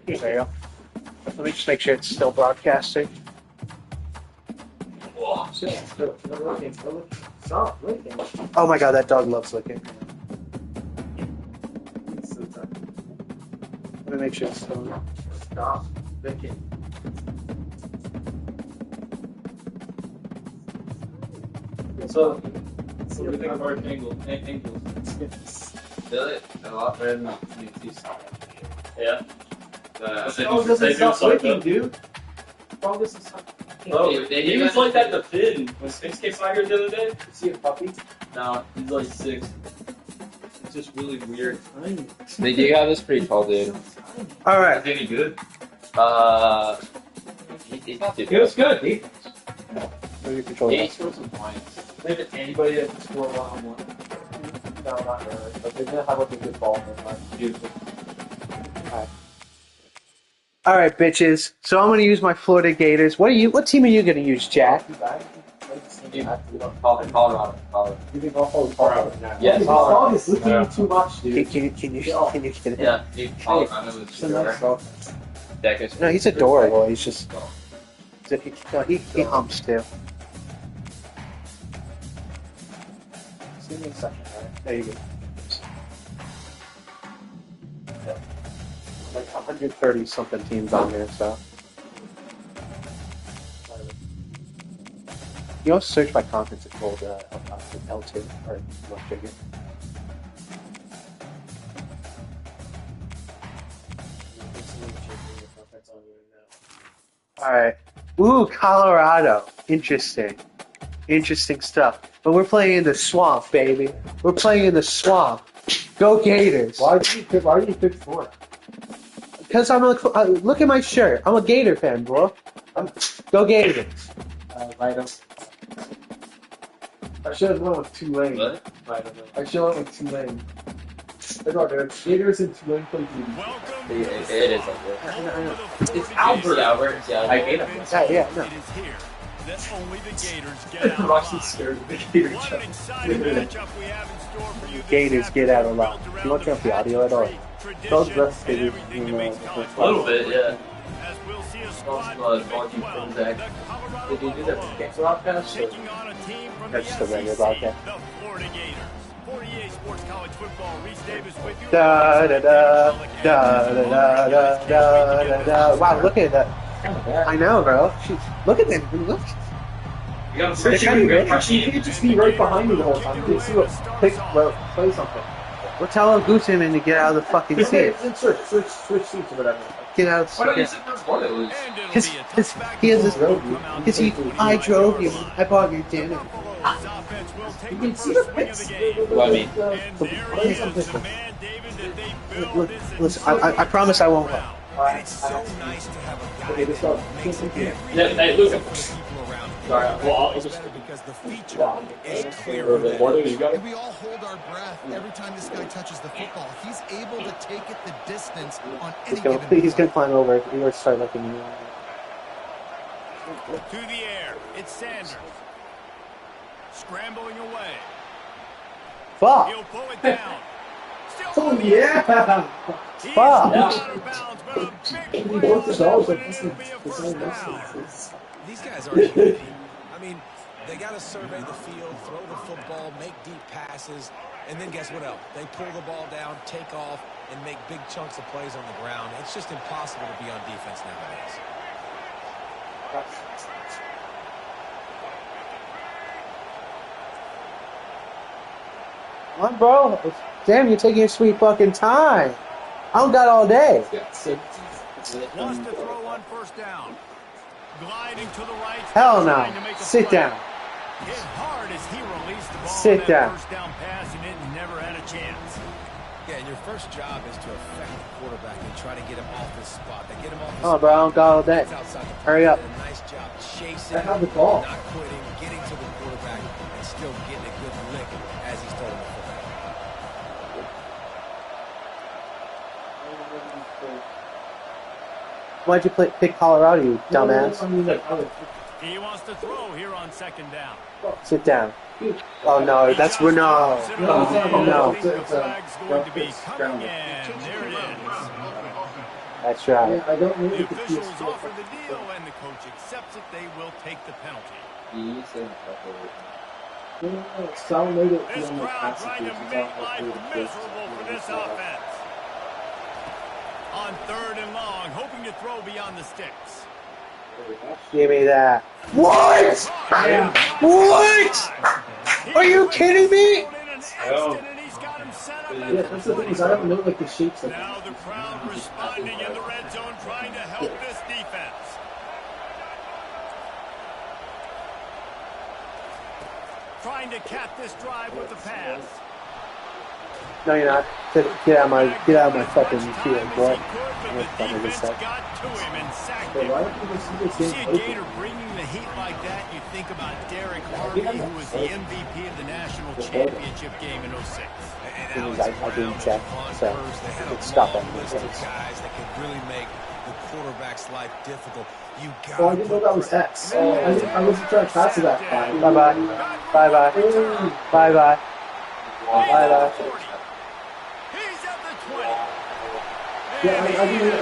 There you go. Let me just make sure it's still broadcasting. Oh my god, that dog loves licking. Let me make sure it's still. Stop licking. So what do you think of our angles? Really? A lot better than these. Yeah. Dog doesn't stop licking, dude. Dog doesn't stop. Oh, he was like that to Finn when Sphinx came Tiger the other day. Is he a puppy? No, he's like 6. It's just really weird. They do have this pretty tall, dude. Alright. Is he good? He's not too He was good, dude. Maybe control He that. scored some points. Maybe anybody that can score one-on-one. No, not really. But they're gonna have like a good ball in their mind. Beautiful. Alright, bitches. So I'm gonna use my Florida Gators. What team are you gonna use, Jack? Colorado. You think I'll hold Colorado now? Yes. Dog is licking too much, dude. Can you get it? Yeah, dude, Colorado was It's a nice dog. No, he's adorable. He's just. He humps too. See me in a second, right? There you go. Like 130 something teams on there, so. You also search by conference. It's called L2 or much bigger. All right. Ooh, Colorado. Interesting stuff. But we're playing in the swamp, baby. We're playing in the swamp. Go Gators. Why do you pick Florida? Because look at my shirt. I'm a Gator fan, bro. Go Gators. Right up. I should have went with Tulane. What? I should have went with Tulane. They're not good. Gators and Tulane play teams. It is up there. I know. It's Albert. Yeah, I hate him. Yeah, no. That only the Gators get out Russian alive. scared of the Gators. What an exciting matchup we have in store for you this Gators get out Saturday. alive. You want to turn up the audio at all? Those Tradition best and Gators everything in that makes the college A little football bit, yeah. as we'll see a Also, squad Bonky from from the Zach. Colorado Did you do that Buffaloes game broadcast? taking on a team from That's the the regular SEC, broadcast. the Florida Gators. 48 Sports College Football. Reese Davis with you. Da da da da da da da da da. Wow, look at that. I know, bro. Look at them. Look. You gotta They're search kinda it. good. You can't just be right behind me the whole time. You can see what play something. We're telling Gooseman to get out of the fucking seat. Switch seats or whatever. Get out of Why don't the you seat. sit down for it? Was Because he has this. Because I drove you. I bought your dinner. You can see the pics. What I mean. Play something. Listen, I promise I won't. Okay, this dog. yeah, hey, Luca. Sorry, well, I'll just. Because the feature is clear. Or the morning, you got it? And we all hold our breath every time this guy touches the football. He's able to take it the distance on any given He's play. gonna climb over. He will start looking. To the air. It's Sanders. Scrambling away. Fuck. He'll pull it down. Still Oh, yeah! He's Fuck. out of bounds, but a big He play broke the dogs like and this. it'll be a first down. These guys aren't easy. I mean, they got to survey the field, throw the football, make deep passes, and then guess what else? They pull the ball down, take off, and make big chunks of plays on the ground. It's just impossible to be on defense nowadays. Come on, bro. Damn, you're taking your sweet fucking time. I don't got all day. Wants to throw on first down. Gliding to the right. Hell trying to no. make a Sit play. down. Hit hard as he released the ball Sit on that down. first down pass and it never had a chance. Yeah, and your first job is to affect the quarterback and try to get him off his spot. They get him off his Oh, bro, I don't got all day. It's outside the Hurry up. Did a nice job chasing, I have the ball. not quitting, getting to the quarterback, and still getting a good lick as he's throwing the football. Why'd you pick Colorado, you dumbass? I mean, like, He wants to throw here on second down. Sit down. Oh, no, that's no. No. The No. flag's going to be coming in. There it is. That's right. Yeah, I don't The really think officials offer the deal, and the coach accepts it. They will take the penalty. He's in trouble. Sal made it This feel like crowd trying to passages. make life miserable for this offense. On 3rd and long, hoping to throw beyond the sticks. Give me that. What? What? Are you kidding me? Yeah, that's the thing is I don't know like the shapes of Now the crowd responding in the red zone, trying to help this defense. Trying to cap this drive with the pass. No, you're not. Get out of my fucking field, boy. But the defense got to him and sacked But him. why don't people see the You same see a open? Gator bringing the heat like that, you think about Derek Harvey, who was the MVP of the national championship game in 06. I didn't check, so it's stop on these List of things. guys that can really make the quarterback's life difficult. You got. Oh, I didn't know that was X. I wasn't trying to pass it that far. Bye-bye. Bye-bye. Bye-bye. Bye-bye. He's at the 20. Yeah,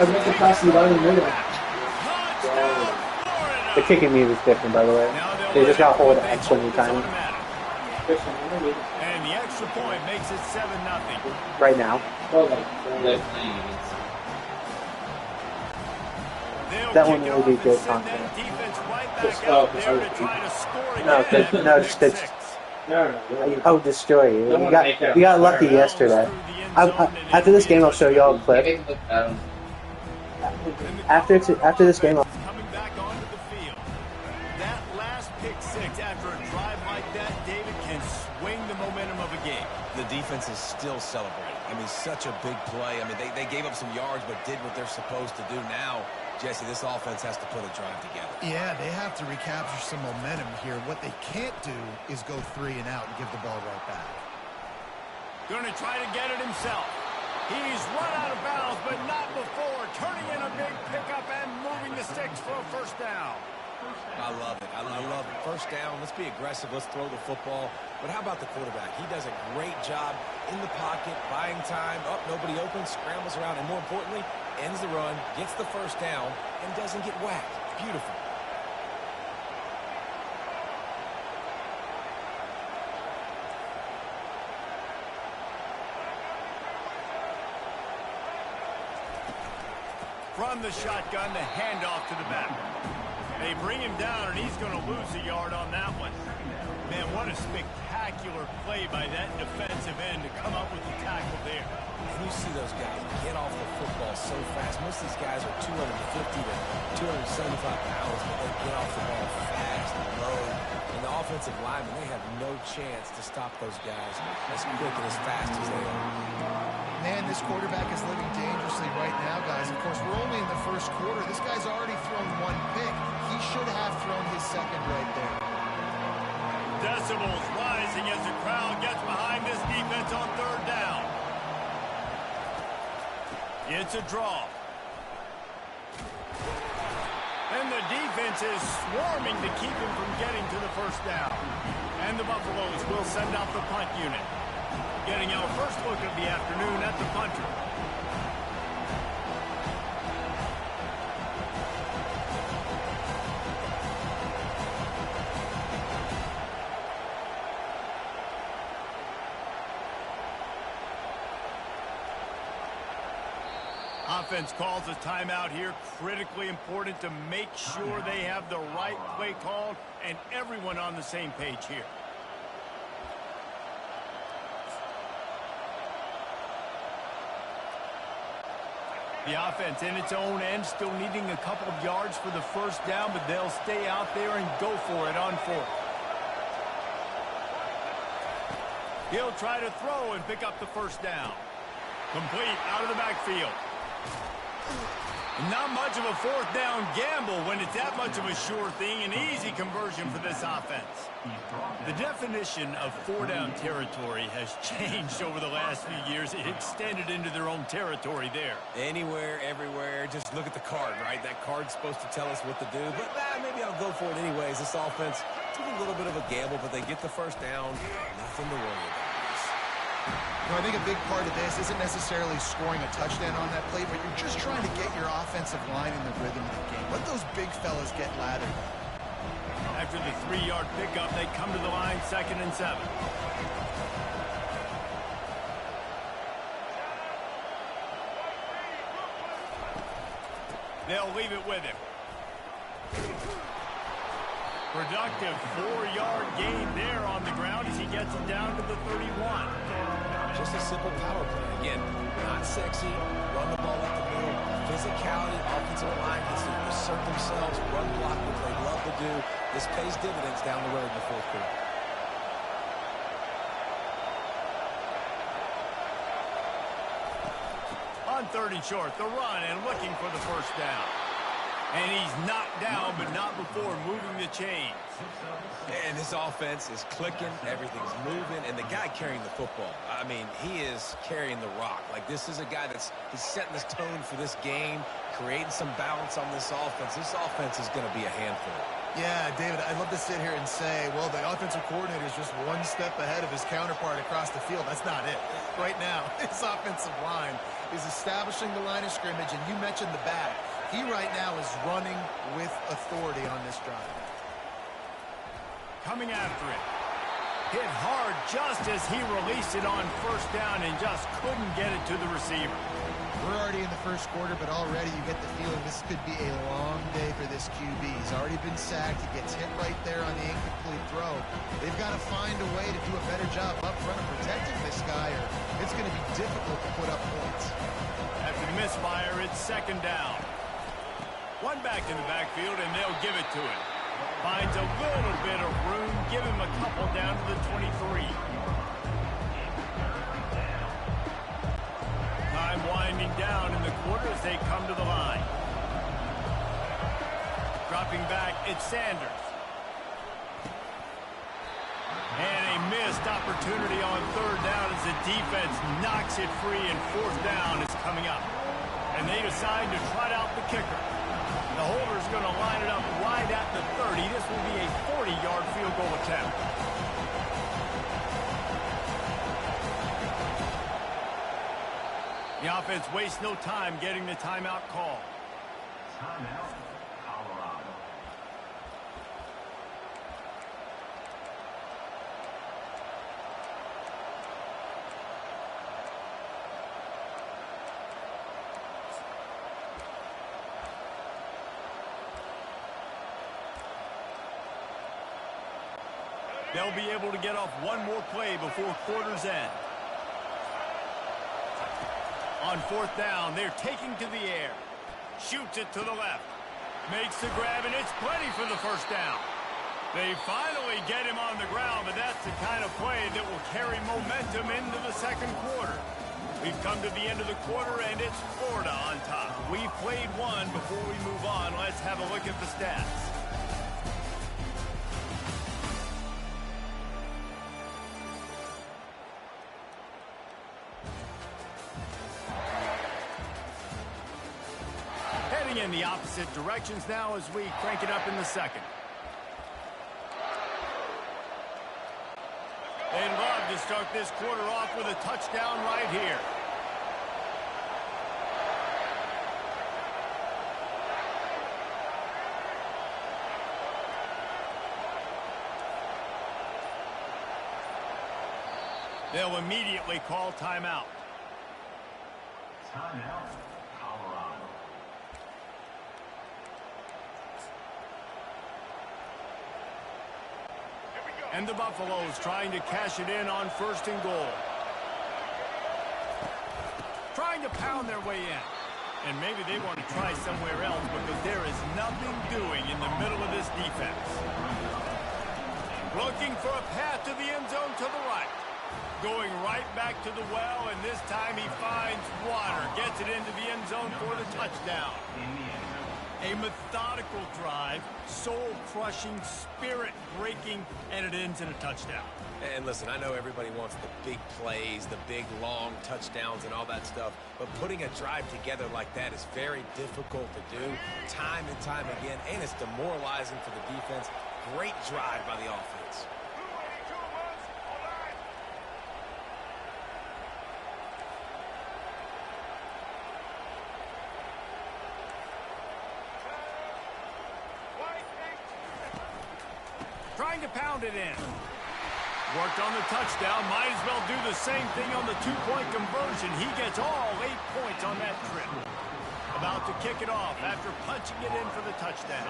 I meant to pass the line in the middle. Touchdown, Florida. The kicking move is different, by the way. They just got to hold X when you're timing. And the extra point makes it 7-0. Right now. They're playing against. That one would be good content. No, just I'll destroy you. You got lucky yesterday. After this game, I'll show y'all a clip. After this game, Coming back onto the field. That last pick six after a drive like that, David, can swing the momentum of a game. The defense is still celebrating. I mean, such a big play. I mean, they gave up some yards, but did what they're supposed to do. Now, Jesse, this offense has to put a drive together. Yeah, they have to recapture some momentum here. What they can't do is go 3 and out and give the ball right back. Going to try to get it himself. He's run out of bounds, but not before. Turning in a big pickup and moving the sticks for a first down. I love it. I love it. First down, let's be aggressive. Let's throw the football. But how about the quarterback? He does a great job in the pocket, buying time. Oh, nobody open, scrambles around, and more importantly, ends the run, gets the first down, and doesn't get whacked. Beautiful. From the shotgun, the handoff to the back. They bring him down, and he's going to lose a yard on that one. Man, what a spectacular play by that defensive end to come up with the tackle there. And you see those guys get off the football so fast. Most of these guys are 250 to 275 pounds, but they get off the ball fast and low. And the offensive linemen, they have no chance to stop those guys as quick and as fast as they are. Man, this quarterback is living dangerously right now, guys. Of course, we're only in the first quarter. This guy's already thrown 1 pick. He should have thrown his second right there. Decibels rising as the crowd gets behind this defense on third down. It's a draw. And the defense is swarming to keep him from getting to the first down. And the Buffaloes will send out the punt unit. Getting our first look of the afternoon at the punter. Offense calls a timeout here. Critically important to make sure they have the right play called and everyone on the same page here. The offense in its own end, still needing a couple of yards for the first down, but they'll stay out there and go for it on fourth. He'll try to throw and pick up the first down. Complete out of the backfield. Not much of a fourth down gamble when it's that much of a sure thing, an easy conversion for this offense. The definition of four-down territory has changed over the last few years. It extended into their own territory there. Anywhere, everywhere, just look at the card, right? That card's supposed to tell us what to do, but maybe I'll go for it anyways. This offense took a little bit of a gamble, but they get the first down. Nothing to worry about. You know, I think a big part of this isn't necessarily scoring a touchdown on that play, but you're just trying to get your offensive line in the rhythm of the game. Let those big fellas get lathered. After the 3-yard pickup, they come to the line, 2nd and 7. They'll leave it with him. Productive 4-yard gain there on the ground as he gets it down to the 31. Just a simple power play. Again, not sexy, run the ball up the middle, physicality, offensive line gets to assert themselves, run block, which they love to do. This pays dividends down the road in the 4th quarter. On 3rd and short, the run and looking for the first down. And he's knocked down, but not before moving the chains. And this offense is clicking, everything's moving, and the guy carrying the football, I mean, he is carrying the rock. Like, this is a guy he's setting this tone for this game, creating some balance on this offense. This offense is going to be a handful. Yeah, David, I'd love to sit here and say, well, the offensive coordinator is just one step ahead of his counterpart across the field. That's not it. Right now, his offensive line is establishing the line of scrimmage, and you mentioned the back. He right now is running with authority on this drive. Coming after it. Hit hard just as he released it on 1st down and just couldn't get it to the receiver. We're already in the 1st quarter, but already you get the feeling this could be a long day for this QB. He's already been sacked. He gets hit right there on the incomplete throw. They've got to find a way to do a better job up front of protecting this guy, or it's going to be difficult to put up points. After the misfire, it's 2nd down. One back in the backfield, and they'll give it to him. Finds a little bit of room, give him a couple down to the 23. Time winding down in the quarter as they come to the line. Dropping back, it's Sanders. And a missed opportunity on 3rd down as the defense knocks it free, and 4th down is coming up. And they decide to trot out the kicker. The holder's going to line it up right at the 30. This will be a 40-yard field goal attempt. The offense wastes no time getting the timeout call. Timeout, Colorado. They'll be able to get off one more play before quarter's end. On 4th down, they're taking to the air. Shoots it to the left. Makes the grab, and it's plenty for the 1st down. They finally get him on the ground, but that's the kind of play that will carry momentum into the 2nd quarter. We've come to the end of the quarter, and it's Florida on top. We've played one. Before we move on, let's have a look at the stats. In the opposite directions now as we crank it up in the 2nd. They'd love to start this quarter off with a touchdown right here. They'll immediately call timeout. Timeout, Colorado. And the Buffaloes trying to cash it in on 1st and goal. Trying to pound their way in. And maybe they want to try somewhere else because there is nothing doing in the middle of this defense. Looking for a path to the end zone to the right. Going right back to the well, and this time he finds water. Gets it into the end zone for the touchdown. A methodical drive, soul-crushing, spirit-breaking, and it ends in a touchdown. And listen, I know everybody wants the big plays, the big, long touchdowns and all that stuff, but putting a drive together like that is very difficult to do time and time again, and it's demoralizing for the defense. Great drive by the offense. trying to pound it in. Worked on the touchdown. Might as well do the same thing on the two-point conversion. He gets all 8 points on that trip. About to kick it off after punching it in for the touchdown.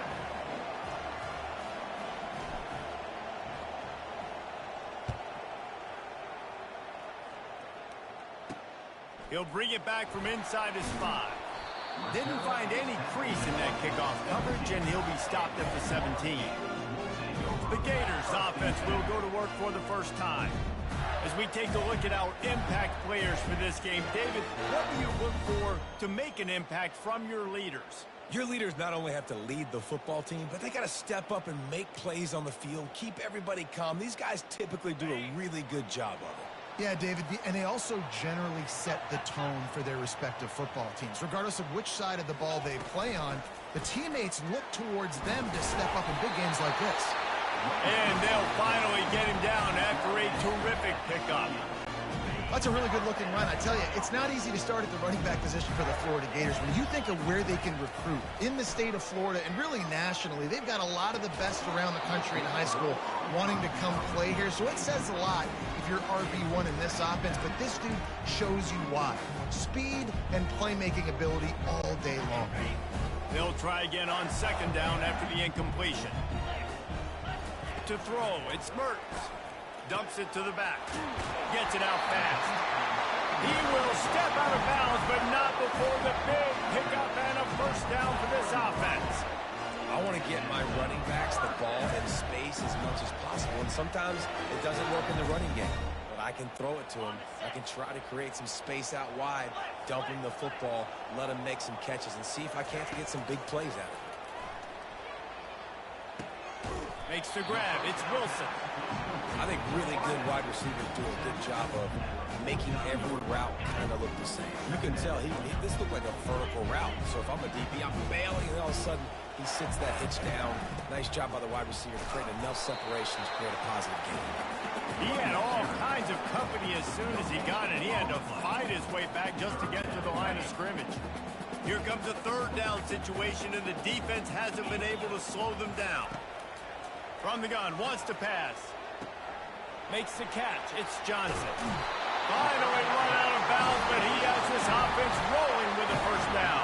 He'll bring it back from inside his 5. Didn't find any crease in that kickoff coverage, and he'll be stopped at the 17. The Gators offense will go to work for the first time. As we take a look at our impact players for this game, David, what do you look for to make an impact from your leaders? Your leaders not only have to lead the football team, but they got to step up and make plays on the field, keep everybody calm. These guys typically do a really good job of it. Yeah, David, and they also generally set the tone for their respective football teams. Regardless of which side of the ball they play on, the teammates look towards them to step up in big games like this. And they'll finally get him down after a terrific pickup. That's a really good-looking run. I tell you, it's not easy to start at the running back position for the Florida Gators. When you think of where they can recruit in the state of Florida and really nationally, they've got a lot of the best around the country in high school wanting to come play here. So it says a lot if you're RB1 in this offense, but this dude shows you why. Speed and playmaking ability all day long. They'll try again on second down after the incompletion. To throw, it's Mertens. Dumps it to the back. Gets it out fast. He will step out of bounds, but not before the big pickup and a first down for this offense. I want to get my running backs the ball in space as much as possible, and sometimes it doesn't work in the running game. But I can throw it to him. I can try to create some space out wide, dump him the football, let him make some catches, and see if I can't get some big plays out of it. Makes the grab. It's Wilson. I think really good wide receivers do a good job of making every route kind of look the same. You can tell this looked like a vertical route. So if I'm a DB, I'm bailing, and all of a sudden he sits that hitch down. Nice job by the wide receiver to create enough separation to create a positive game. He had all kinds of company as soon as he got it. He had to fight his way back just to get to the line of scrimmage. Here comes a third down situation, and the defense hasn't been able to slow them down. From the gun, wants to pass. Makes the catch. It's Johnson. Finally run out of bounds, but he has this offense rolling with a first down.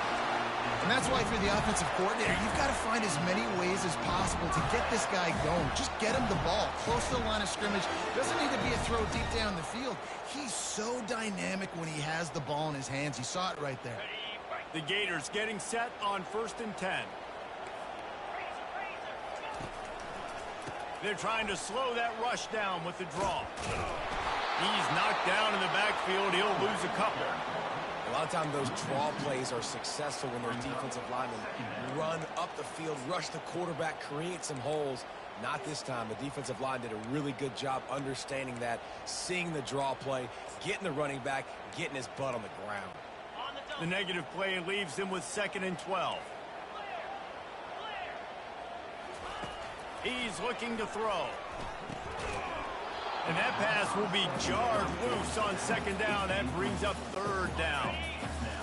And that's why if you're the offensive coordinator, you've got to find as many ways as possible to get this guy going. Just get him the ball close to the line of scrimmage. Doesn't need to be a throw deep down the field. He's so dynamic when he has the ball in his hands. You saw it right there. The Gators getting set on 1st and 10. They're trying to slow that rush down with the draw. He's knocked down in the backfield. He'll lose a couple. A lot of times those draw plays are successful when those defensive linemen run up the field, rush the quarterback, create some holes. Not this time. The defensive line did a really good job understanding that, seeing the draw play, getting the running back, getting his butt on the ground. The negative play leaves him with 2nd and 12. He's looking to throw. And that pass will be jarred loose on 2nd down. That brings up 3rd down.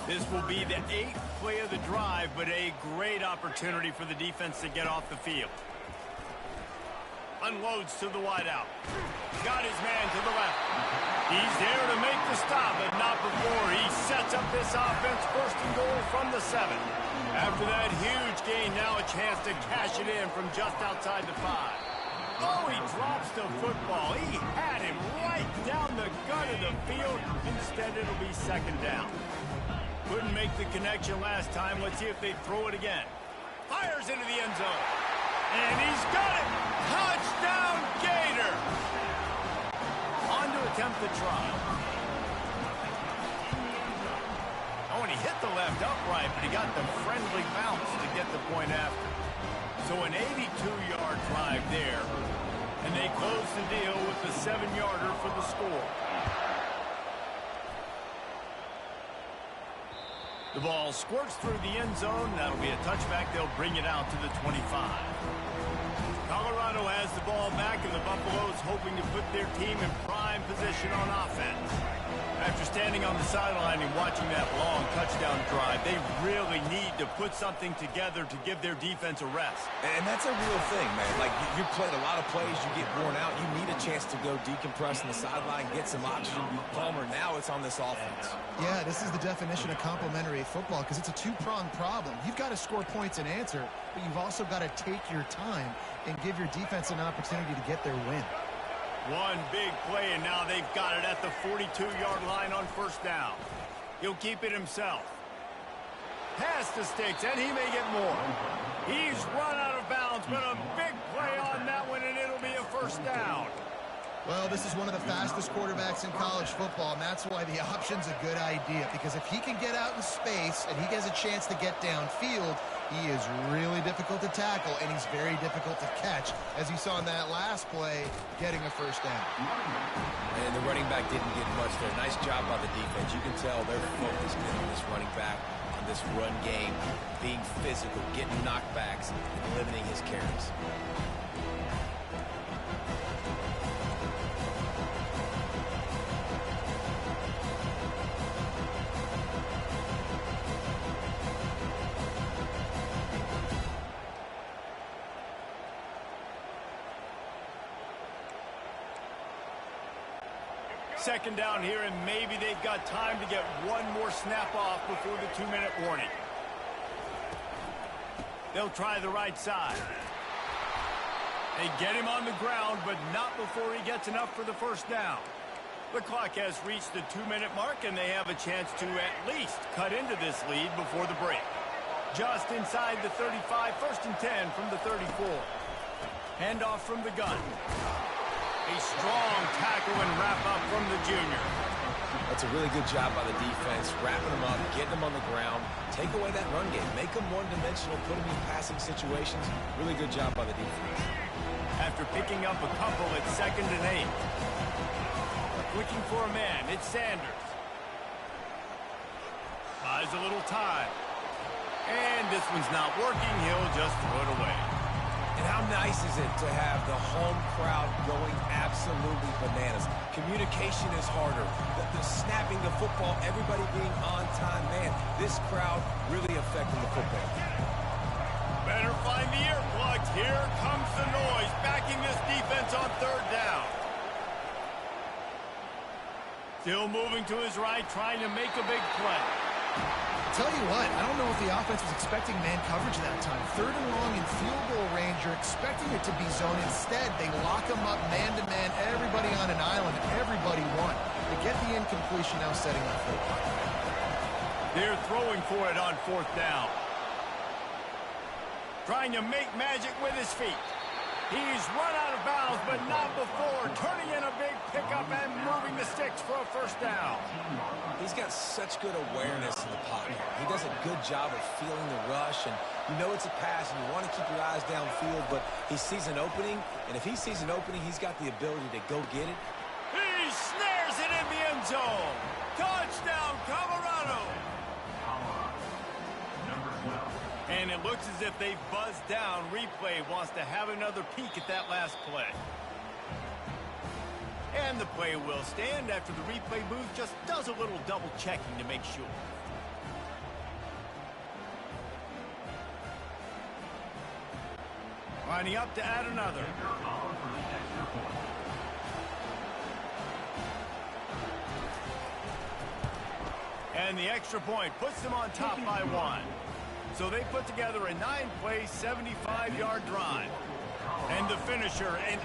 This will be the 8th play of the drive, but a great opportunity for the defense to get off the field. Unloads to the wideout. Got his man to the left. He's there to make the stop, but not before. He sets up this offense 1st and goal from the 7. After that huge gain, now a chance to cash it in from just outside the 5. Oh, he drops the football. He had him right down the gut of the field. Instead, it'll be 2nd down. Couldn't make the connection last time. Let's see if they throw it again. Fires into the end zone. And he's got it. Touchdown, Gator. On to attempt the try. Oh, and he hit the left upright, but he got the friendly bounce to get the point after. So an 82-yard drive there. And they close the deal with the 7-yarder for the score. The ball squirts through the end zone. That'll be a touchback. They'll bring it out to the 25. Colorado has the ball back, and the Buffaloes hoping to put their team in prime prime position on offense. After standing on the sideline and watching that long touchdown drive, they really need to put something together to give their defense a rest. And that's a real thing, man. Like, you played a lot of plays, you get worn out, you need a chance to go decompress on the sideline, get some oxygen. Palmer, now it's on this offense. Yeah, this is the definition of complementary football because it's a two-pronged problem. You've got to score points and answer, but you've also got to take your time and give your defense an opportunity to get their win. One big play, and now they've got it at the 42-yard line on first down. He'll keep it himself. Pass to Sticks, and he may get more. He's run out of bounds, but a big play on that one, and it'll be a first down. Well, this is one of the fastest quarterbacks in college football, and that's why the option's a good idea. Because if he can get out in space and he has a chance to get downfield, he is really difficult to tackle, and he's very difficult to catch, as you saw in that last play, getting a first down. And the running back didn't get much there. Nice job by the defense. You can tell they're focused in on this running back, on this run game, being physical, getting knockbacks, and limiting his carries. Second down here, and maybe they've got time to get one more snap off before the 2-minute warning. They'll try the right side. They get him on the ground, but not before he gets enough for the first down. The clock has reached the 2-minute mark, and they have a chance to at least cut into this lead before the break. Just inside the 35, first and 10 from the 34. Handoff from the gun. A strong tackle and wrap-up from the junior. That's a really good job by the defense, wrapping them up, getting them on the ground, take away that run game, make them one-dimensional, put them in passing situations. Really good job by the defense. After picking up a couple, it's 2nd and 8. Looking for a man, it's Sanders. Buys a little time. And this one's not working, he'll just throw it away. And how nice is it to have the home crowd going absolutely bananas? Communication is harder. The snapping the football, everybody being on time. Man, this crowd really affecting the football. Better find the earplugs. Here comes the noise, backing this defense on 3rd down. Still moving to his right, trying to make a big play. Tell you what, I don't know if the offense was expecting man coverage that time. 3rd and long in field goal range, you're expecting it to be zone. Instead, they lock them up man-to-man, everybody on an island, everybody won. They get the incompletion, now setting up for it. They're throwing for it on 4th down. Trying to make magic with his feet. He's run out of bounds, but not before. Turning in a big pickup and moving the sticks for a first down. He's got such good awareness in the pocket. He does a good job of feeling the rush, and you know it's a pass, and you want to keep your eyes downfield, but he sees an opening, and if he sees an opening, he's got the ability to go get it. He snares it in the end zone. Touchdown, Colorado. And it looks as if they buzzed down. Replay wants to have another peek at that last play. And the play will stand after the replay booth just does a little double checking to make sure. Lining up to add another. And the extra point puts them on top by 1. So they put together a 9-play, 75-yard drive. And the finisher, an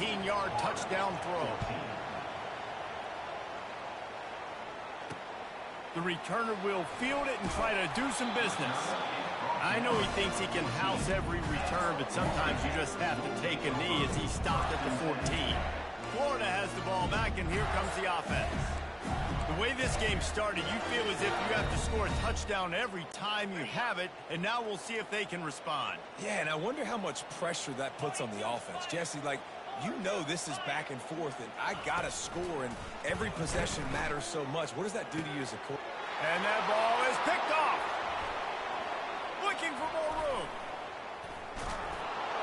18-yard touchdown throw. The returner will field it and try to do some business. I know he thinks he can house every return, but sometimes you just have to take a knee as he stopped at the 14. Florida has the ball back, and here comes the offense. The way this game started, you feel as if you have to score a touchdown every time you have it, and now we'll see if they can respond. Yeah, and I wonder how much pressure that puts on the offense. Jesse, like, you know this is back and forth, and I got to score, and every possession matters so much. What does that do to you as a coach? And that ball is picked off. Looking for more room.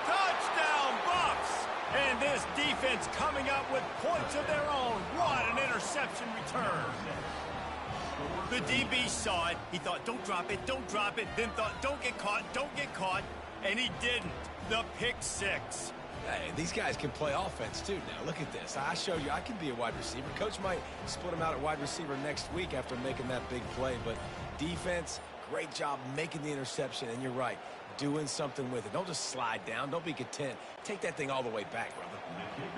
Touchdown, Bucks. And this defense coming up with points of their own. What an interception return. The DB saw it. He thought, don't drop it, don't drop it. Then thought, don't get caught, don't get caught. And he didn't. The pick six. Hey, these guys can play offense, too. Now, look at this. I show you I can be a wide receiver. Coach might split him out at wide receiver next week after making that big play. But defense, great job making the interception. And you're right, doing something with it. Don't just slide down. Don't be content. Take that thing all the way back, brother.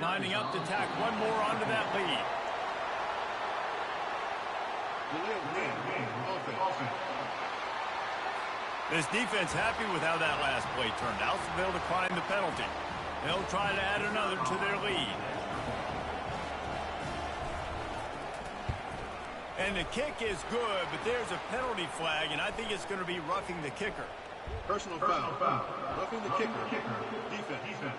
Lining up to tack one more onto that lead. This defense happy with how that last play turned out, so they'll decline the penalty. They'll try to add another to their lead. And the kick is good, but there's a penalty flag, and I think it's going to be roughing the kicker. Personal foul. Roughing the kicker. Defense.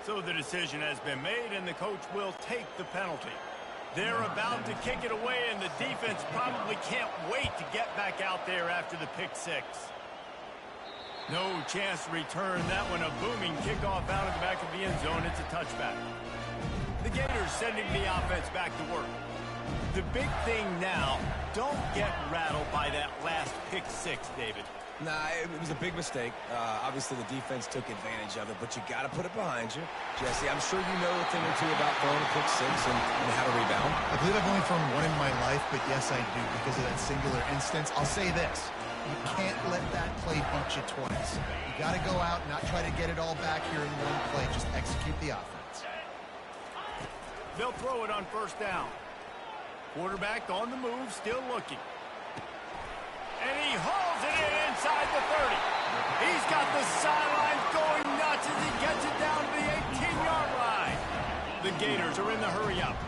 So the decision has been made, and the coach will take the penalty. They're about to kick it away, and the defense probably can't wait to get back out there after the pick six. No chance to return that one. A booming kickoff out of the back of the end zone. It's a touchback. The Gators sending the offense back to work. The big thing now, don't get rattled by that last pick six, David. Nah, it was a big mistake. Obviously, the defense took advantage of it, but you got to put it behind you. Jesse, I'm sure you know a thing or two about throwing a pick six and how to rebound. I believe I've only thrown one in my life, but yes, I do. Because of that singular instance, I'll say this. You can't let that play beat you twice. You got to go out and not try to get it all back here in one play. Just execute the offense. They'll throw it on first down. Quarterback on the move, still looking. And he hauls it in inside the 30. He's got the sidelines going nuts as he gets it down to the 18-yard line. The Gators are in the hurry-up.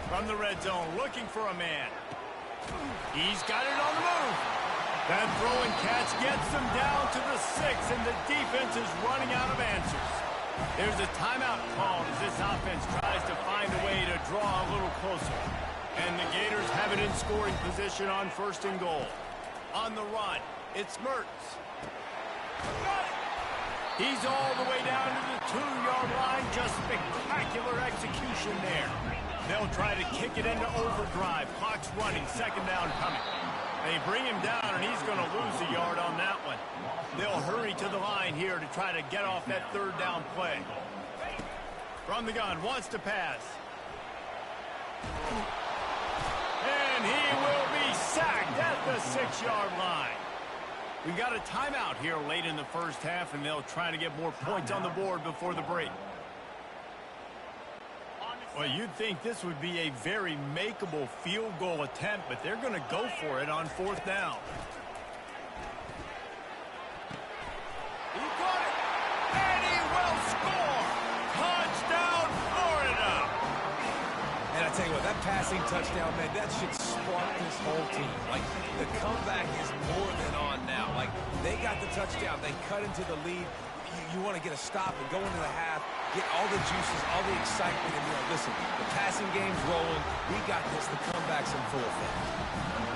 From the red zone, looking for a man. He's got it on the move. That throwing catch gets them down to the 6, and the defense is running out of answers. There's a timeout called as this offense tries to find a way to draw a little closer. And the Gators have it in scoring position on first and goal. On the run, it's Mertz. He's all the way down to the 2-yard line. Just spectacular execution there. They'll try to kick it into overdrive. Clock's running, second down coming. They bring him down, and he's going to lose a yard on that one. They'll hurry to the line here to try to get off that third down play. From the gun, wants to pass. And he will be sacked at the 6-yard line. We got a timeout here late in the first half, and they'll try to get more points on the board before the break. Well, you'd think this would be a very makeable field goal attempt, but they're going to go for it on fourth down. He got it, and he will score! Touchdown, Florida! And I tell you what, that passing touchdown, man, that should spark this whole team. Like, the comeback is more than on now. Like, they got the touchdown. They cut into the lead. You want to get a stop and go into the half, get all the juices, all the excitement, and listen, the passing game's rolling. We got this. The comeback's in full effect.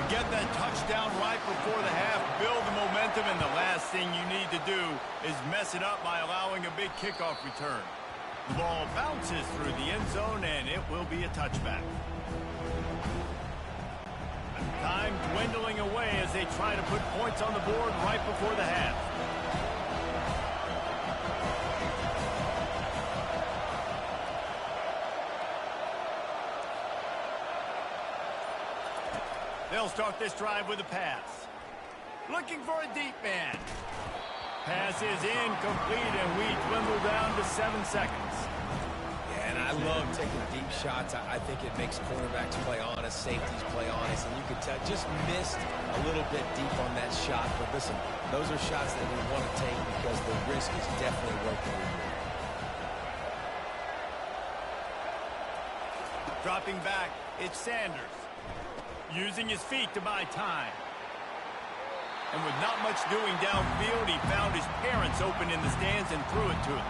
Get that touchdown right before the half, build the momentum, and the last thing you need to do is mess it up by allowing a big kickoff return. The ball bounces through the end zone, and it will be a touchback. Time dwindling away as they try to put points on the board right before the half. They'll start this drive with a pass. Looking for a deep man. Pass is incomplete, and we dwindle down to 7 seconds. Yeah, and I love taking deep shots. I think it makes cornerbacks play honest, safeties play honest, and you can tell just missed a little bit deep on that shot. But listen, those are shots that we want to take because the risk is definitely worth the reward. Dropping back, it's Sanders. Using his feet to buy time. And with not much doing downfield, he found his parents open in the stands and threw it to them.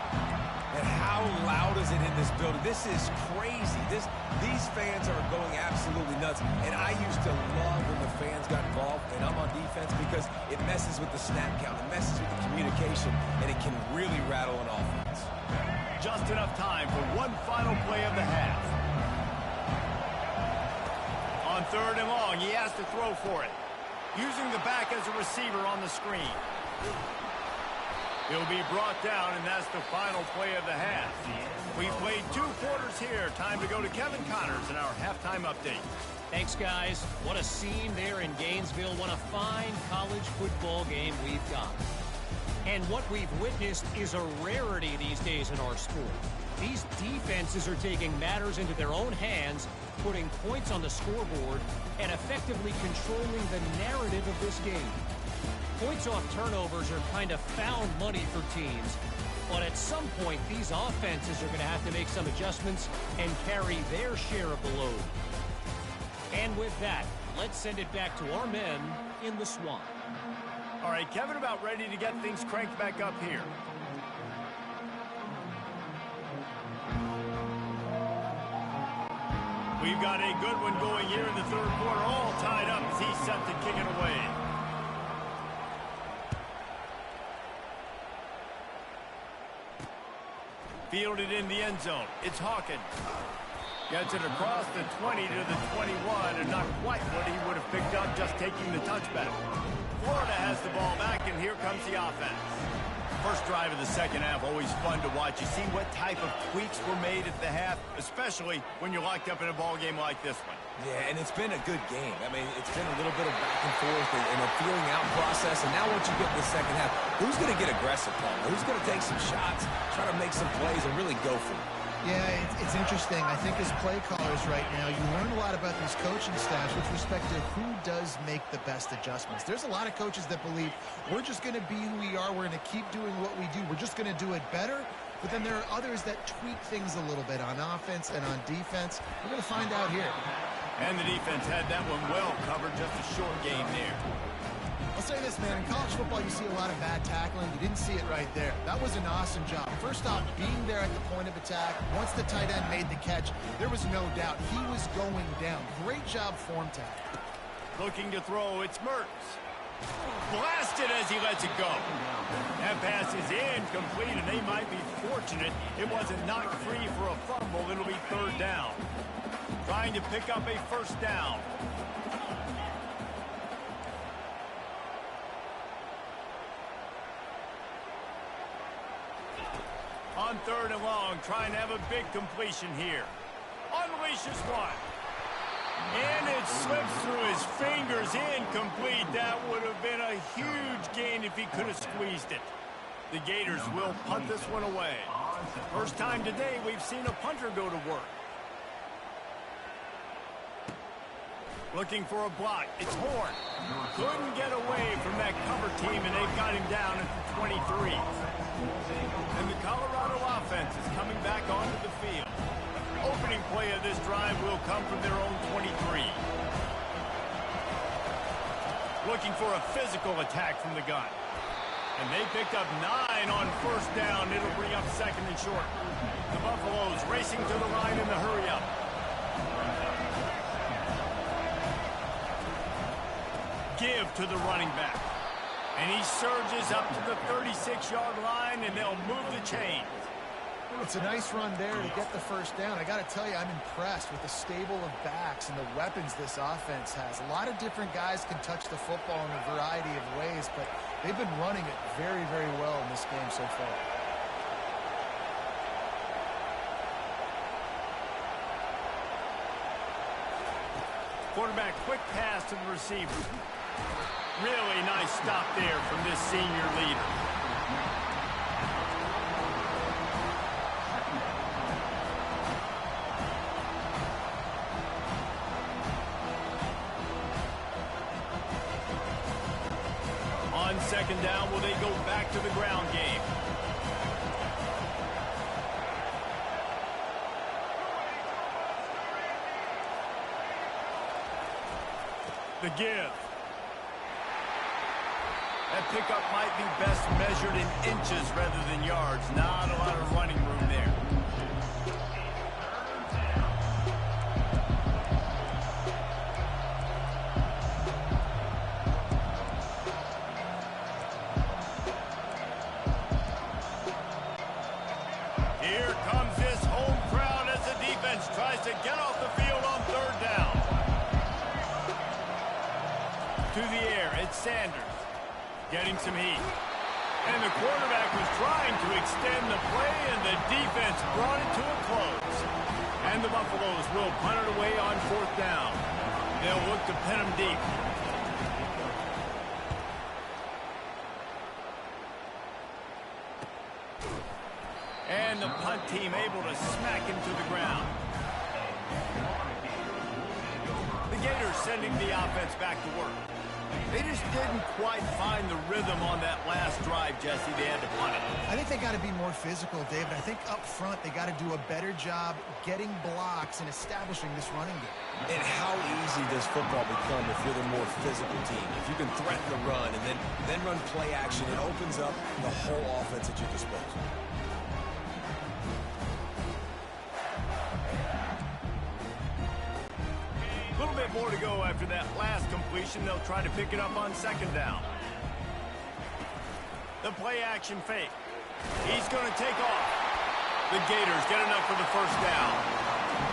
And how loud is it in this building? This is crazy. These fans are going absolutely nuts. And I used to love when the fans got involved, and I'm on defense, because it messes with the snap count. It messes with the communication, and it can really rattle an offense. Just enough time for one final play of the half. On 3rd and long, he has to throw for it. Using the back as a receiver on the screen. He'll be brought down, and that's the final play of the half. We played 2 quarters here. Time to go to Kevin Connors in our halftime update. Thanks, guys. What a scene there in Gainesville. What a fine college football game we've got. And what we've witnessed is a rarity these days in our sport. These defenses are taking matters into their own hands, putting points on the scoreboard, and effectively controlling the narrative of this game. Points off turnovers are kind of found money for teams, but at some point, these offenses are going to have to make some adjustments and carry their share of the load. And with that, let's send it back to our men in the swamp. All right, Kevin, about ready to get things cranked back up here. We've got a good one going here in the 3rd quarter, all tied up as he's set to kick it away. Fielded in the end zone. It's Hawkins. Gets it across the 20 to the 21, and not quite what he would have picked up just taking the touchback. Florida has the ball back, and here comes the offense. First drive of the second half, always fun to watch. You see what type of tweaks were made at the half, especially when you're locked up in a ball game like this one. Yeah, and it's been a good game. I mean, it's been a little bit of back and forth and a feeling out process. And now once you get in the second half, who's going to get aggressive, Paul? Who's going to take some shots, try to make some plays, and really go for it? Yeah, it's interesting. I think as play callers right now, you learn a lot about these coaching staffs with respect to who does make the best adjustments. There's a lot of coaches that believe we're just going to be who we are. We're going to keep doing what we do. We're just going to do it better. But then there are others that tweak things a little bit on offense and on defense. We're going to find out here. And the defense had that one well covered, just a short game there. I'll say this, man. In college football, you see a lot of bad tackling. You didn't see it right there. That was an awesome job. First off, being there at the point of attack. Once the tight end made the catch, there was no doubt he was going down. Great job form tackle. Looking to throw, it's Mertz. Blasted as he lets it go. That pass is incomplete, and they might be fortunate it wasn't knocked free for a fumble. It'll be 3rd down. Trying to pick up a 1st down. On 3rd and long, trying to have a big completion here. Unleashes one. And it slips through his fingers, incomplete. That would have been a huge gain if he could have squeezed it. The Gators will punt this one away. First time today we've seen a punter go to work. Looking for a block. It's Horn. Couldn't get away from that cover team, and they've got him down at the 23. And the Colorado offense is coming back onto the field. Opening play of this drive will come from their own 23. Looking for a physical attack from the gun. And they picked up 9 on 1st down. It'll bring up 2nd and short. The Buffaloes racing to the line in the hurry-up. Give to the running back. And he surges up to the 36-yard line, and they'll move the chains. It's a nice run there to get the 1st down. I got to tell you, I'm impressed with the stable of backs and the weapons this offense has. A lot of different guys can touch the football in a variety of ways, but they've been running it very, very well in this game so far. Quarterback, quick pass to the receiver. Really nice stop there from this senior leader. On 2nd down, will they go back to the ground game? The give. That pickup might be best measured in inches rather than yards. Not a lot of running room to get off the field on third down. To the air, it's Sanders. Getting some heat. And the quarterback was trying to extend the play, and the defense brought it to a close. And the Buffaloes will punt it away on fourth down. They'll look to pin him deep. And the punt team able to smack him to the ground. The Gators sending the offense back to work. They just didn't quite find the rhythm on that last drive, Jesse. They had to punt it. I think they got to be more physical, David. I think up front they got to do a better job getting blocks and establishing this running game. And how easy does football become if you're the more physical team? If you can threaten the run and then run play action, it opens up the whole offense at your disposal. A little bit more to go after that last completion. They'll try to pick it up on second down. The play action fake. He's going to take off. The Gators get enough for the first down.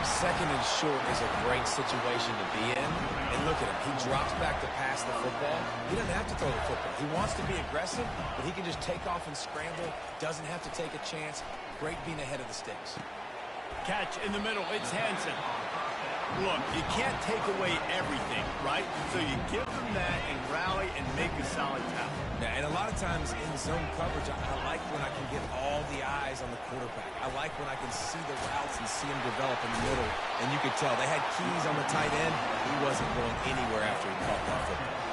Second and short is a great situation to be in. And look at him. He drops back to pass the football. He doesn't have to throw the football. He wants to be aggressive, but he can just take off and scramble. Doesn't have to take a chance. Great being ahead of the sticks. Catch in the middle. It's Hansen. Look, you can't take away everything, right? So you give them that and rally and make a solid tackle. Yeah, and a lot of times in zone coverage, I like when I can get all the eyes on the quarterback. I like when I can see the routes and see them develop in the middle. And you could tell they had keys on the tight end. He wasn't going anywhere after he caught that football.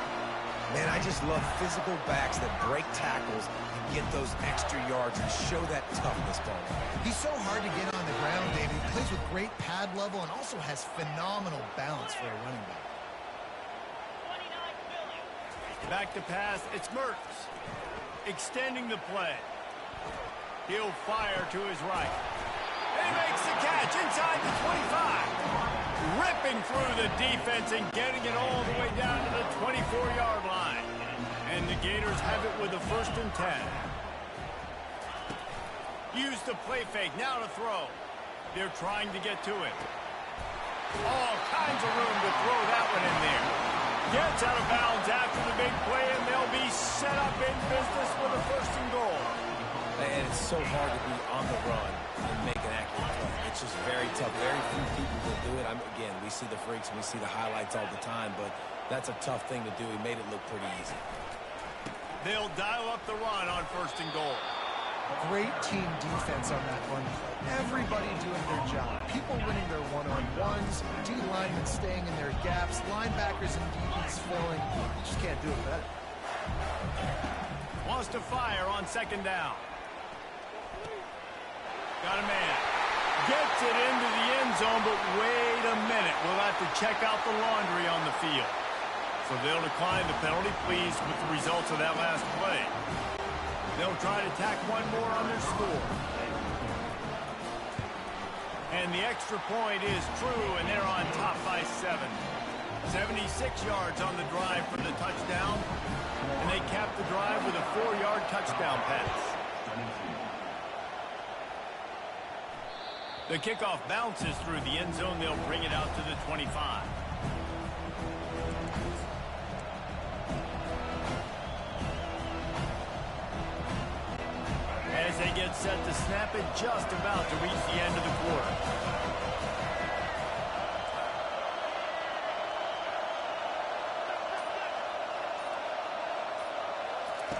Man, I just love physical backs that break tackles and get those extra yards and show that toughness ball. He's so hard to get on the ground, David. He plays with great pad level and also has phenomenal balance for a running back. Back to pass, it's Mertz. Extending the play. He'll fire to his right. And he makes the catch inside the 25. Ripping through the defense and getting it all the way down to the 24-yard line. And the Gators have it with a 1st and 10. Use the play fake, now to throw. They're trying to get to it. All kinds of room to throw that one in there. Gets out of bounds after the big play, and they'll be set up in business with a 1st and goal. And it's so hard to be on the run and make an accurate play. It's just very tough. Very few people can do it. Again, we see the freaks and we see the highlights all the time, but that's a tough thing to do. He made it look pretty easy. They'll dial up the run on 1st and goal. Great team defense on that run play. Everybody doing their job. People winning their one-on-ones, D linemen staying in their gaps, linebackers and DBs filling. You just can't do it better. Wants to fire on 2nd down. Got a man. Gets it into the end zone, but wait a minute. We'll have to check out the laundry on the field. So they'll decline the penalty, pleased with the results of that last play. They'll try to tack one more on their score. And the extra point is true, and they're on top by 7. 76 yards on the drive for the touchdown, and they cap the drive with a 4-yard touchdown pass. The kickoff bounces through the end zone. They'll bring it out to the 25. As they get set to snap it, just about to reach the end of the quarter.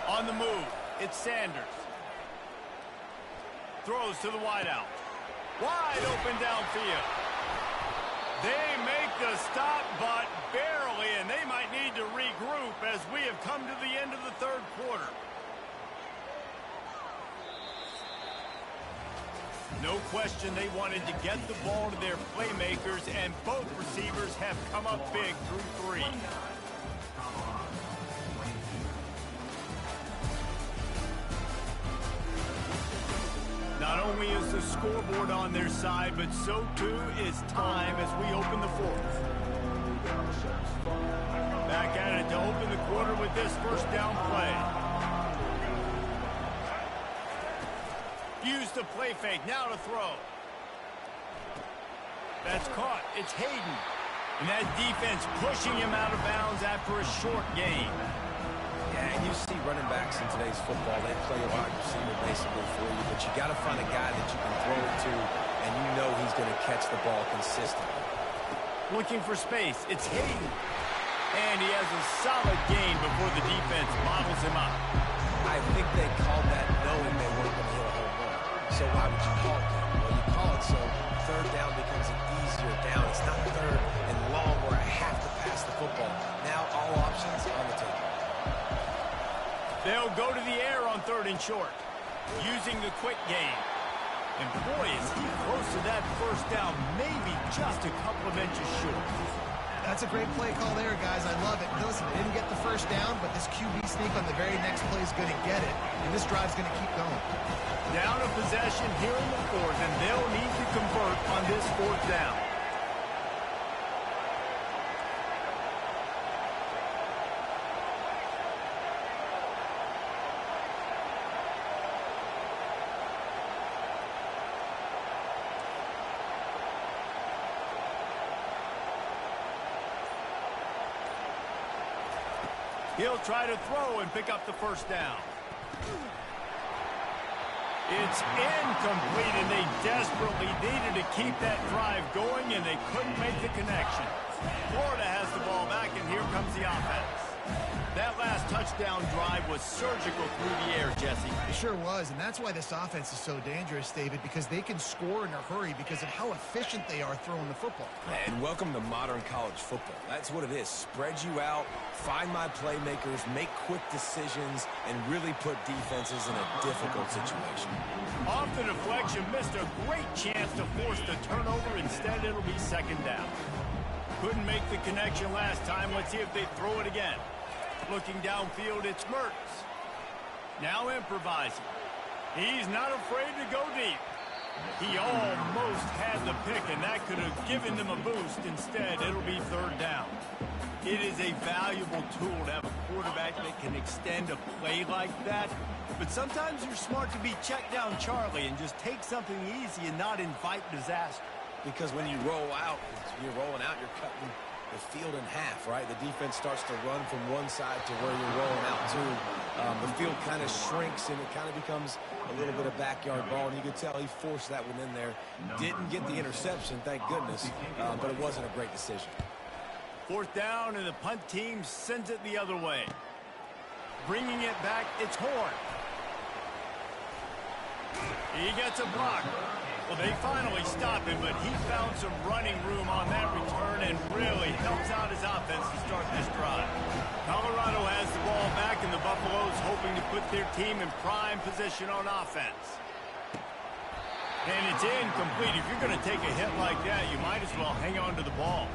On the move, it's Sanders. Throws to the wideout. Wide open downfield. They make the stop, but barely, and they might need to regroup as we have come to the end of the 3rd quarter. No question they wanted to get the ball to their playmakers, and both receivers have come up big through 3. Not only is the scoreboard on their side, but so too is time as we open the 4th. Back at it to open the quarter with this 1st down play. Use the play fake, now to throw. That's caught. It's Hayden. And that defense pushing him out of bounds after a short gain. Yeah, and you see running backs in today's football, they play a wide receiver basically for you, but you got to find a guy that you can throw it to, and you know he's going to catch the ball consistently. Looking for space. It's Hayden. And he has a solid gain before the defense bottles him up. I think they called that knowing they weren't going to hit a home run. So why would you call it that? Well, you call it so third down becomes an easier down. It's not third and long where I have to pass the football. Now all options on the table. They'll go to the air on 3rd and short, using the quick game. And boy, is he close to that first down, maybe just a couple of inches short. That's a great play call there, guys. I love it. Listen, they didn't get the first down, but this QB sneak on the very next play is going to get it, and this drive's going to keep going. Down a possession here in the 4th, and they'll need to convert on this 4th down. He'll try to throw and pick up the first down. It's incomplete, and they desperately needed to keep that drive going, and they couldn't make the connection. Florida has the ball back, and here comes the offense. That last touchdown drive was surgical through the air, Jesse. It sure was, and that's why this offense is so dangerous, David, because they can score in a hurry because of how efficient they are throwing the football. And welcome to modern college football. That's what it is. Spread you out, find my playmakers, make quick decisions, and really put defenses in a difficult situation. Off the deflection, missed a great chance to force the turnover. Instead, it'll be 2nd down. Couldn't make the connection last time. Let's see if they throw it again. Looking downfield, it's Mertz. Now improvising. He's not afraid to go deep. He almost had the pick, and that could have given them a boost. Instead, it'll be 3rd down. It is a valuable tool to have a quarterback that can extend a play like that. But sometimes you're smart to be check down Charlie and just take something easy and not invite disaster. Because when you roll out, you're rolling out, you're cutting the field in half, right? The defense starts to run from one side to where you're rolling out to. The field kind of shrinks, and it kind of becomes a little bit of backyard ball, and you can tell he forced that one in there. Didn't get the interception, thank goodness, but it wasn't a great decision. 4th down, and the punt team sends it the other way. Bringing it back, it's Horn. He gets a block. Well, they finally stop him, but he found some running room on that return and really helps out his offense to start this drive. Colorado has the ball back, and the Buffaloes hoping to put their team in prime position on offense. And it's incomplete. If you're going to take a hit like that, you might as well hang on to the ball.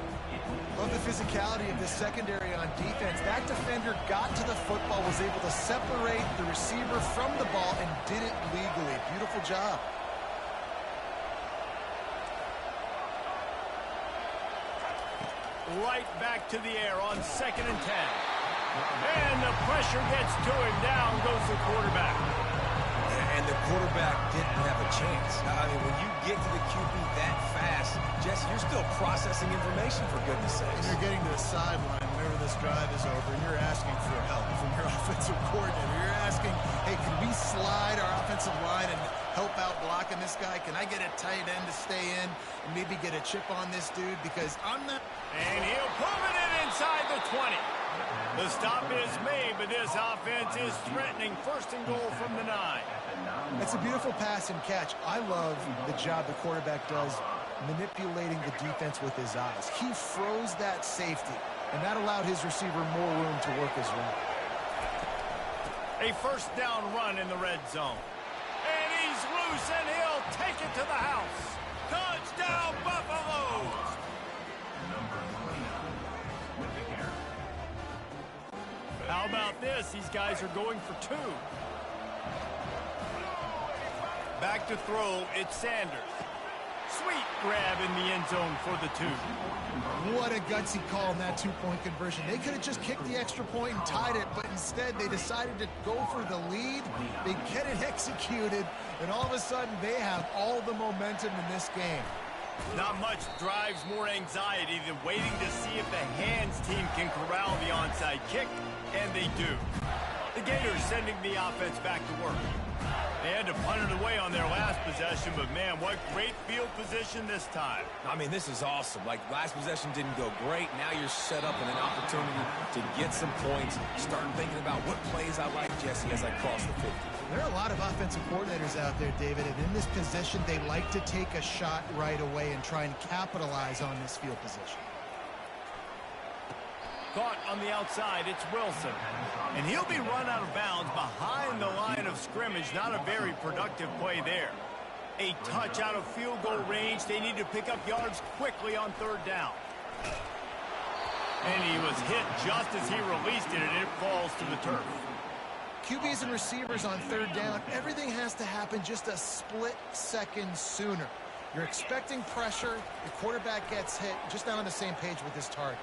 Love the physicality of this secondary on defense. That defender got to the football, was able to separate the receiver from the ball, and did it legally. Beautiful job. Right back to the air on 2nd and 10. And the pressure gets to him. Down goes the quarterback. And the quarterback didn't have a chance. I mean, when you get to the QB that fast, Jesse, you're still processing information, for goodness sakes. When you're getting to the sideline, whenever this drive is over, you're asking for help from your offensive coordinator. You're asking, hey, can we slide our offensive line and help out blocking this guy? Can I get a tight end to stay in and maybe get a chip on this dude? Because I'm not... And he'll move it in inside the 20. The stop is made, but this offense is threatening 1st and goal from the 9. It's a beautiful pass and catch. I love the job the quarterback does manipulating the defense with his eyes. He froze that safety, and that allowed his receiver more room to work his route. A 1st down run in the red zone. And he's loose, and he'll take it to the house. Touchdown, Buffaloes! How about this? These guys are going for 2. Back to throw, it's Sanders. Sweet grab in the end zone for the 2. What a gutsy call in that 2-point conversion. They could have just kicked the extra point and tied it, but instead they decided to go for the lead. They get it executed, and all of a sudden they have all the momentum in this game. Not much drives more anxiety than waiting to see if the hands team can corral the onside kick, and they do. The Gators sending the offense back to work. They had to punt it away on their last possession, but man, what great field position this time. I mean, this is awesome. Like, last possession didn't go great. Now you're set up in an opportunity to get some points. Start thinking about what plays I like, Jesse, as I cross the 50. There are a lot of offensive coordinators out there, David, and in this position, they like to take a shot right away and try and capitalize on this field position. Caught on the outside, it's Wilson. And he'll be run out of bounds behind the line of scrimmage. Not a very productive play there. A touch out of field goal range. They need to pick up yards quickly on third down. And he was hit just as he released it, and it falls to the turf. QBs and receivers on third down, everything has to happen just a split second sooner. You're expecting pressure, the quarterback gets hit, just not on the same page with his target.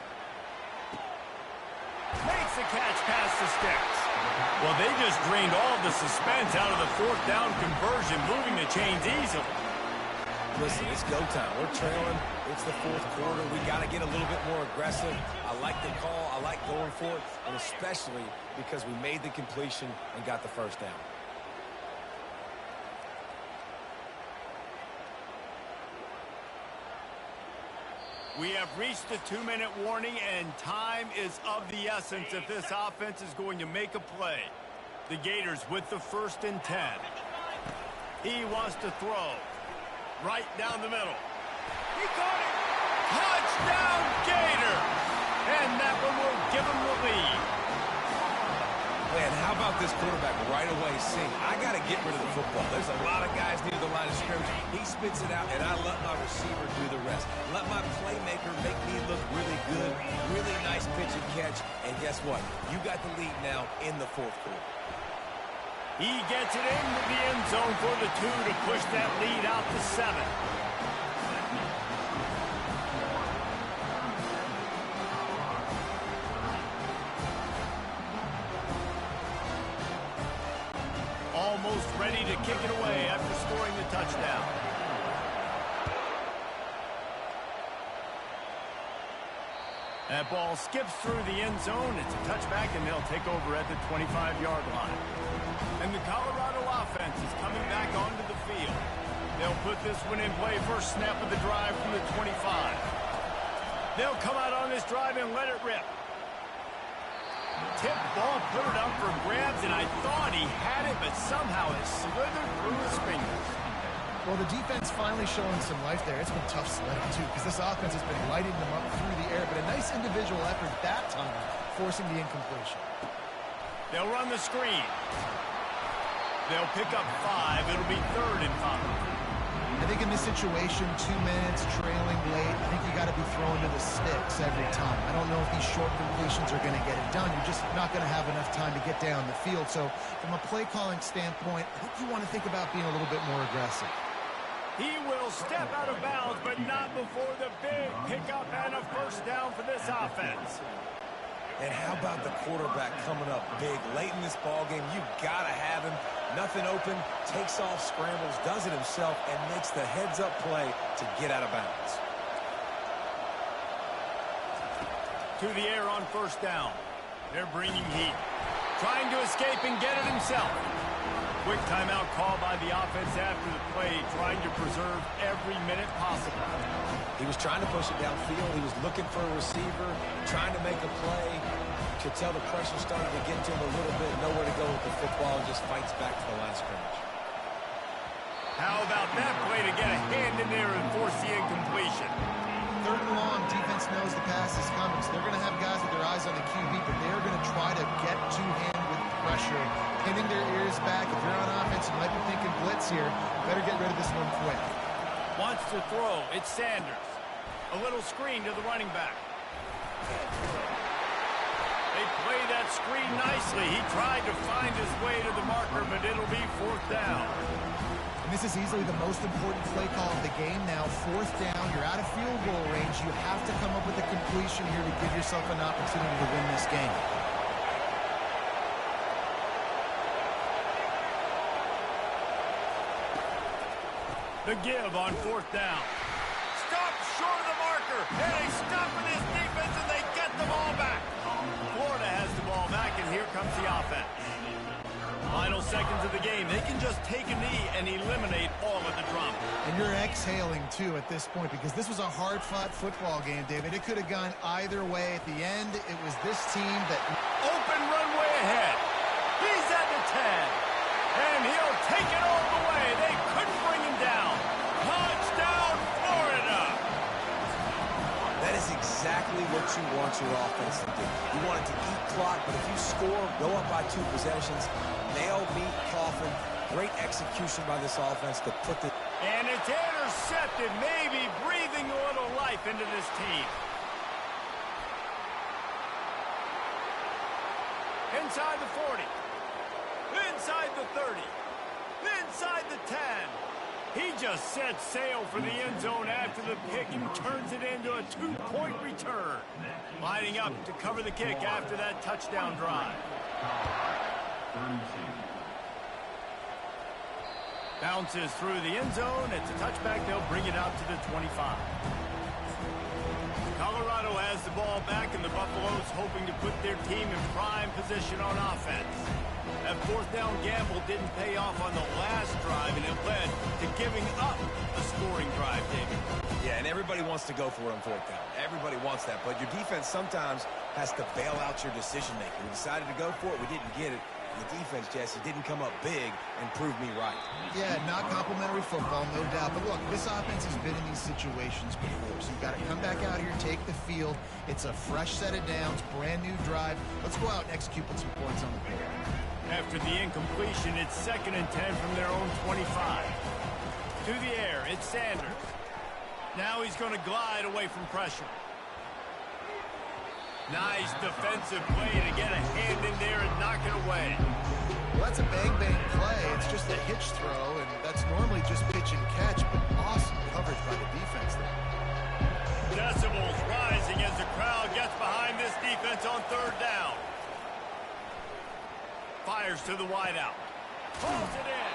Makes the catch past the sticks. Well, they just drained all of the suspense out of the fourth down conversion, moving the chains easily. Listen, it's go time. We're trailing. It's the fourth quarter. We got to get a little bit more aggressive. I like the call. I like going for it, and especially because we made the completion and got the first down. We have reached the 2-minute warning, and time is of the essence if this offense is going to make a play. The Gators with the 1st and 10. He wants to throw. Right down the middle. He caught it! Touchdown, Gators! And that one will give him the lead. Man, how about this quarterback right away seeing, I got to get rid of the football. There's a lot of guys near the line of scrimmage. He spits it out, and I let my receiver do the rest. Let my playmaker make me look really good, really nice pitch and catch. And guess what? You got the lead now in the fourth quarter. He gets it into the end zone for the 2 to push that lead out to 7. Almost ready to kick it away after scoring the touchdown. That ball skips through the end zone. It's a touchback, and they'll take over at the 25-yard line. And the Colorado offense is coming back onto the field. They'll put this one in play first snap of the drive from the 25. They'll come out on this drive and let it rip. Tip ball, put it up for grabs, and I thought he had it, but somehow it slithered through his fingers. Well, the defense finally showing some life there. It's been tough sledding, too, because this offense has been lighting them up through the air, but a nice individual effort that time, forcing the incompletion. They'll run the screen. They'll pick up 5. It'll be 3rd and 5. I think in this situation, 2 minutes, trailing late, I think you got to be throwing to the sticks every time. I don't know if these short completions are going to get it done. You're just not going to have enough time to get down the field. So from a play calling standpoint, I think you want to think about being a little bit more aggressive. He will step out of bounds, but not before the big pickup and a first down for this offense. And how about the quarterback coming up big late in this ballgame? You got to have him. Nothing open, takes off, scrambles, does it himself, and makes the heads-up play to get out of bounds. To the air on first down. They're bringing heat. Trying to escape and get it himself. Quick timeout call by the offense after the play, trying to preserve every minute possible. He was trying to push it downfield. He was looking for a receiver, trying to make a play. Could tell the pressure started to get to him a little bit. Nowhere to go with the football, and just fights back to the line of scrimmage. How about that play to get a hand in there and force the incompletion? 3rd and long, defense knows the pass is coming, so they're going to have guys with their eyes on the QB, but they're going to try to get two-hand with pressure, pinning their ears back. If you're on offense, you might be thinking blitz here. Better get rid of this one quick. Wants to throw. It's Sanders. A little screen to the running back. They play that screen nicely. He tried to find his way to the marker, but it'll be 4th down. And this is easily the most important play call of the game now. 4th down, you're out of field goal range. You have to come up with a completion here to give yourself an opportunity to win this game. The give on 4th down. comes the offense. Final seconds of the game. They can just take a knee and eliminate all of the drama. And you're exhaling, too, at this point, because this was a hard-fought football game, David. It could have gone either way. At the end, it was this team that... Open runway ahead. He's at the 10. And he'll take it all the way. They couldn't bring him down. Touchdown, Florida. That is exactly what you want your offense to do. You want it to eat clock, but if you score, go up by 2 possessions, nail, meet, coffin. Great execution by this offense to put the... And it's intercepted, maybe breathing a little life into this team. Inside the 40. Inside the 30. Inside the 10. He just sets sail for the end zone after the pick and turns it into a 2-point return. Lining up to cover the kick after that touchdown drive. Bounces through the end zone. It's a touchback. They'll bring it out to the 25. Colorado has the ball back, and the Buffaloes hoping to put their team in prime position on offense. That fourth down gamble didn't pay off on the last drive, and it led to giving up a scoring drive, David. Yeah, and everybody wants to go for it on fourth down. Everybody wants that, but your defense sometimes has to bail out your decision-making. We decided to go for it. We didn't get it. The defense, Jesse, didn't come up big and prove me right. Yeah, not complimentary football, no doubt. But look, this offense has been in these situations before. So you've got to come back out here, take the field. It's a fresh set of downs, brand new drive. Let's go out and execute, put some points on the board. After the incompletion, it's 2nd and 10 from their own 25. To the air, it's Sanders. Now he's going to glide away from pressure. Nice defensive play to get a hand in there and knock it away. Well, that's a bang-bang play. It's just a hitch throw, and that's normally just pitch and catch, but awesome coverage by the defense there. Decibels rising as the crowd gets behind this defense on 3rd down. Fires to the wideout. Pulls it in.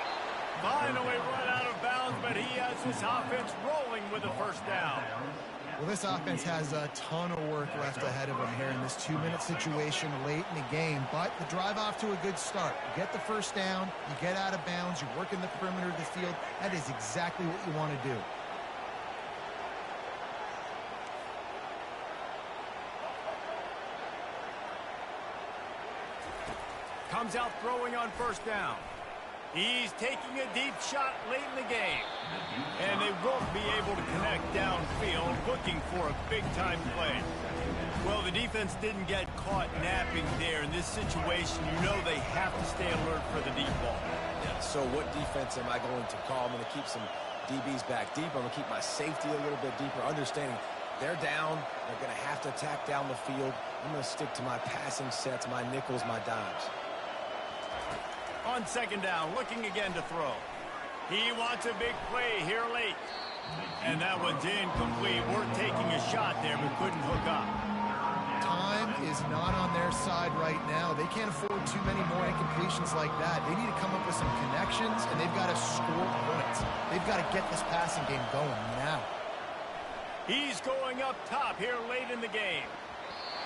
Finally run out of bounds, but he has his offense rolling with a 1st down. Well, this offense has a ton of work left ahead of them here in this 2-minute situation late in the game, but the drive off to a good start. You get the 1st down, you get out of bounds, you're working the perimeter of the field. That is exactly what you want to do. Comes out throwing on 1st down. He's taking a deep shot late in the game. And they won't be able to connect downfield, looking for a big-time play. Well, the defense didn't get caught napping there. In this situation, you know they have to stay alert for the deep ball. Yeah, so what defense am I going to call? I'm going to keep some DBs back deep. I'm going to keep my safety a little bit deeper, understanding they're down. They're going to have to attack down the field. I'm going to stick to my passing sets, my nickels, my dimes. On 2nd down, looking again to throw. He wants a big play here late. And that one's incomplete. We're taking a shot there, but couldn't hook up. Time is not on their side right now. They can't afford too many more incompletions like that. They need to come up with some connections, and they've got to score points. They've got to get this passing game going now. He's going up top here late in the game.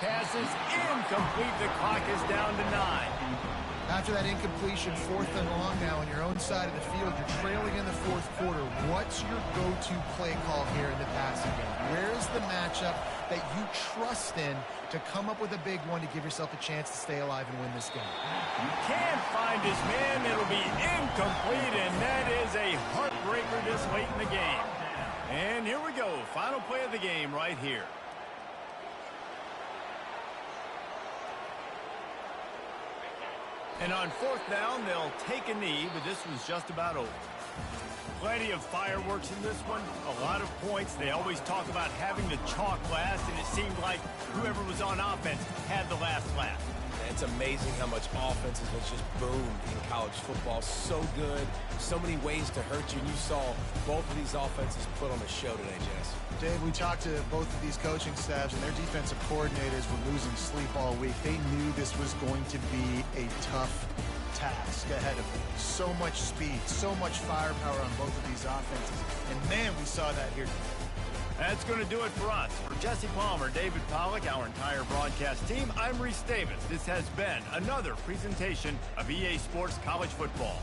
Pass is incomplete. The clock is down to 9. After that incompletion, 4th and long now on your own side of the field, you're trailing in the 4th quarter. What's your go-to play call here in the passing game? Where's the matchup that you trust in to come up with a big one to give yourself a chance to stay alive and win this game? Can't find his man. It'll be incomplete, and that is a heartbreaker this late in the game. And here we go. Final play of the game right here. And on 4th down, they'll take a knee, but this one's just about over. Plenty of fireworks in this one, a lot of points. They always talk about having the chalk last, and it seemed like whoever was on offense had the last laugh. It's amazing how much offenses has just boomed in college football. So good, so many ways to hurt you, and you saw both of these offenses put on a show today, Jess. Dave, we talked to both of these coaching staffs, and their defensive coordinators were losing sleep all week. They knew this was going to be a tough task ahead of them. So much speed, so much firepower on both of these offenses. And, man, we saw that here. That's going to do it for us. For Jesse Palmer, David Pollack, our entire broadcast team, I'm Reese Davis. This has been another presentation of EA Sports College Football.